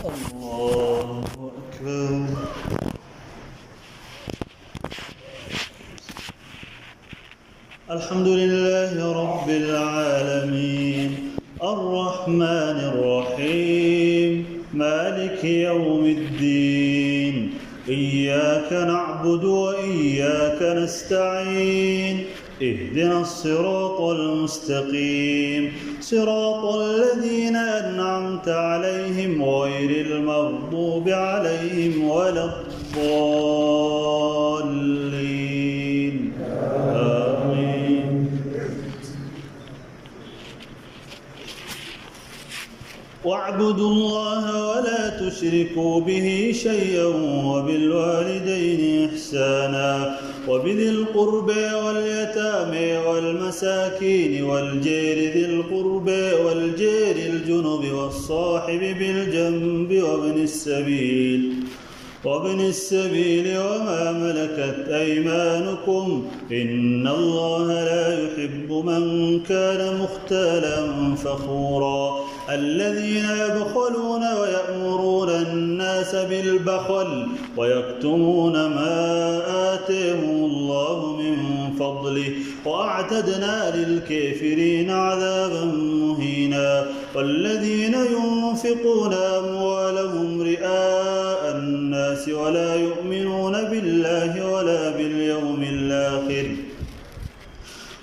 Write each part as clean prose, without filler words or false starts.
الله أكبر. الحمد لله رب العالمين الرحمن الرحيم مالك يوم الدين إياك نعبد وإياك نستعين اهدنا الصراط المستقيم صراط الذين أنعمت عليهم غير المغضوب عليهم ولا الضالين آمين. واعبدوا الله ولا تشركوا به شيئا وبالوالدين إحسانا وبذي القربى واليتامى والمساكين والجير ذي القربى والجير الجنب والصاحب بالجنب وابن السبيل وما ملكت أيمانكم إن الله لا يحب من كان مختالا فخورا الذين يبخلون ويأمرون الناس بالبخل ويكتمون ما آتاهم الله من فضله وأعتدنا للكافرين عذابا مهينا والذين ينفقون أموالهم رئاء الناس ولا يؤمنون بالله ولا باليوم الآخر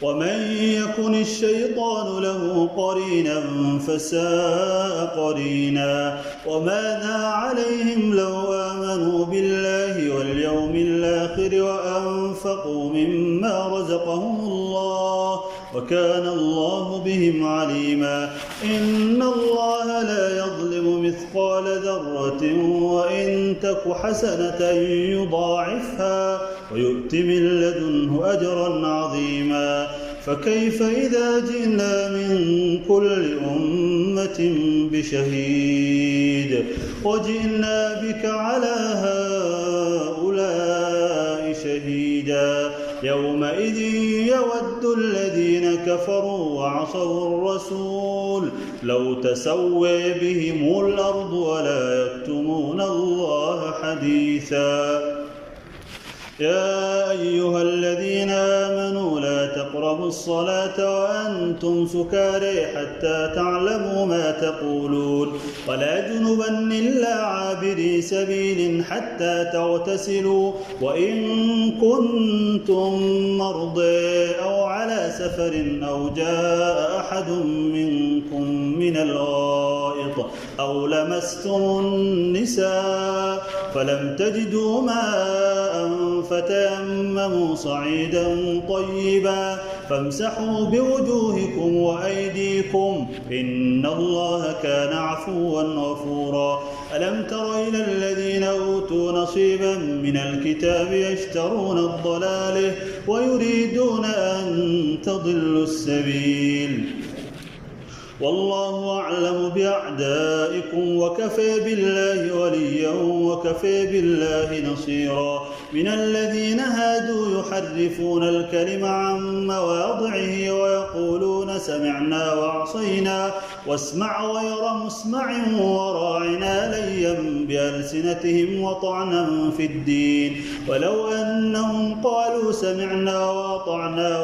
ومن يكن الشيطان له قرينا فساء قرينا وماذا عليهم لو آمنوا بالله واليوم الآخر وأنفقوا مما رزقهم الله وكان الله بهم عليما إن الله لا يظلم مثقال ذرة وإن تك حسنة يضاعفها ويؤت من لدنه أجرا عظيما فكيف إذا جئنا من كل أمة بشهيد وجئنا بك على هؤلاء شهيدا يومئذ يود الذين كفروا وعصوا الرسول لو تسوى بهم الأرض ولا يكتمون الله حديثا يا أيها الذين آمنوا لا تقربوا الصلاة وأنتم سكارى حتى تعلموا ما تقولون ولا جنبا إلا عابري سبيل حتى تغتسلوا وإن كنتم مرضى أو على سفر أو جاء أحد منكم من الغائط أو لمستم النساء فلم تجدوا ماء فتيمموا صعيدا طيبا فامسحوا بوجوهكم وأيديكم إن الله كان عفوا غفورا ألم تر إلى الذين أوتوا نصيبا من الكتاب يشترون الضلالة ويريدون أن تضلوا السبيل والله أعلم بأعدائكم وكفى بالله وليا وكفى بالله نصيرا من الذين هادوا يحرفون الكلم عن مواضعه ويقولون سمعنا وعصينا واسمع غير مسمع وراعنا ليا بألسنتهم وطعنا في الدين ولو أنهم قالوا سمعنا وأطعنا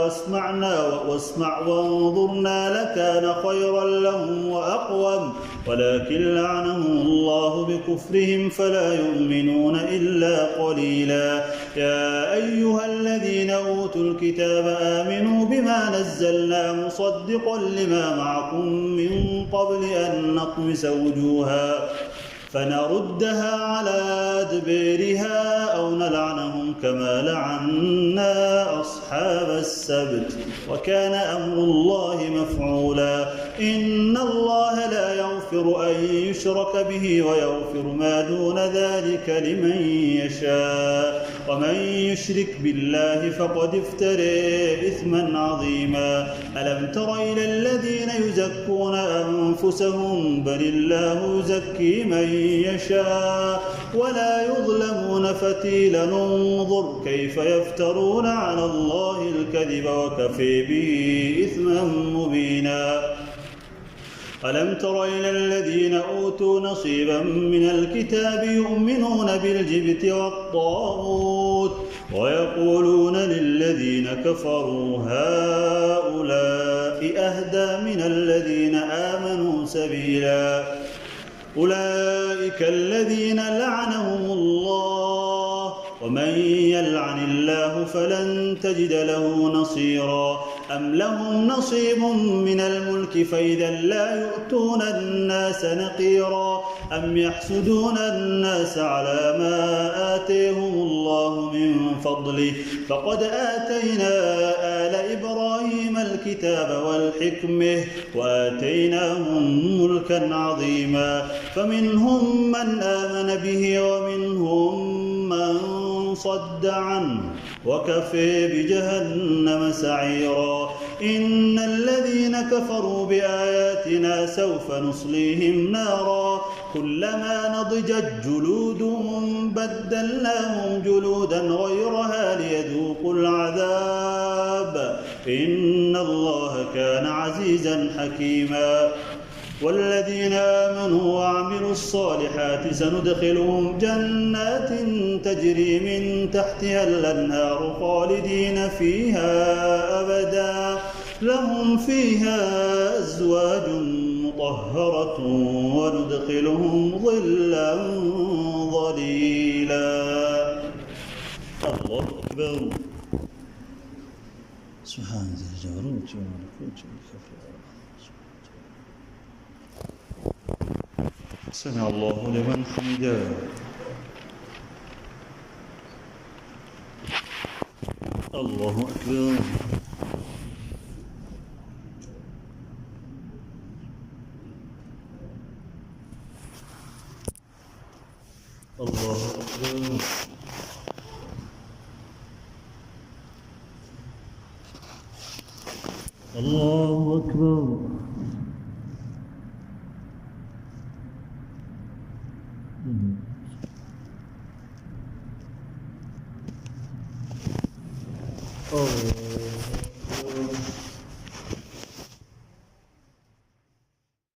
واسمع وانظرنا لكان خيرا لهم وأقوم ولكن لعنهم الله بكفرهم فلا يؤمنون إلا قليلا يا أيها الذين أوتوا الكتاب آمنوا بما نزلنا مصدقا لما معكم من قبل أن نطمس وجوها فنردها على أدبارها أو نلعنهم كما لعنا أصحاب السبت وكان أمر الله مفعولا إن الله لا يغفر أن يشرك به ويغفر ما دون ذلك لمن يشاء ومن يشرك بالله فقد افترى إثما عظيما ألم تر إلى الذين يزكون أنفسهم بل الله يزكي من يشاء ولا يظلمون فتيلا انظر كيف يفترون على الله الكذب وكفى به إثما مبينا ألم تر إلى الذين أوتوا نصيبا من الكتاب يؤمنون بالجبت والطاغوت ويقولون للذين كفروا هؤلاء أهدى من الذين آمنوا سبيلا أولئك الذين لعنهم الله ومن يلعن الله فلن تجد له نصيرا أم لهم نصيب من الملك فإذا لا يؤتون الناس نقيرا أم يحسدون الناس على ما آتيهم الله من فضله فقد آتينا آل إبراهيم الكتاب والحكمة وآتيناهم ملكا عظيما فمنهم من آمن به ومنهم من صد عنه وكفى بجهنم سعيرا إن الذين كفروا بآياتنا سوف نصليهم نارا كلما نضجت جلودهم بدلناهم جلودا غيرها ليذوقوا العذاب إن الله كان عزيزا حكيما والذين آمنوا وعملوا الصالحات سندخلهم جنات تجري من تحتها الأنهار خالدين فيها أبدا لهم فيها أزواج مطهرة وندخلهم ظلا ظليلا. الله أكبر. سبحان ذي الجبروت والملكوت والكبرياء. سمع الله لمن حمده. الله أكبر. الله أكبر. الله أكبر. Oh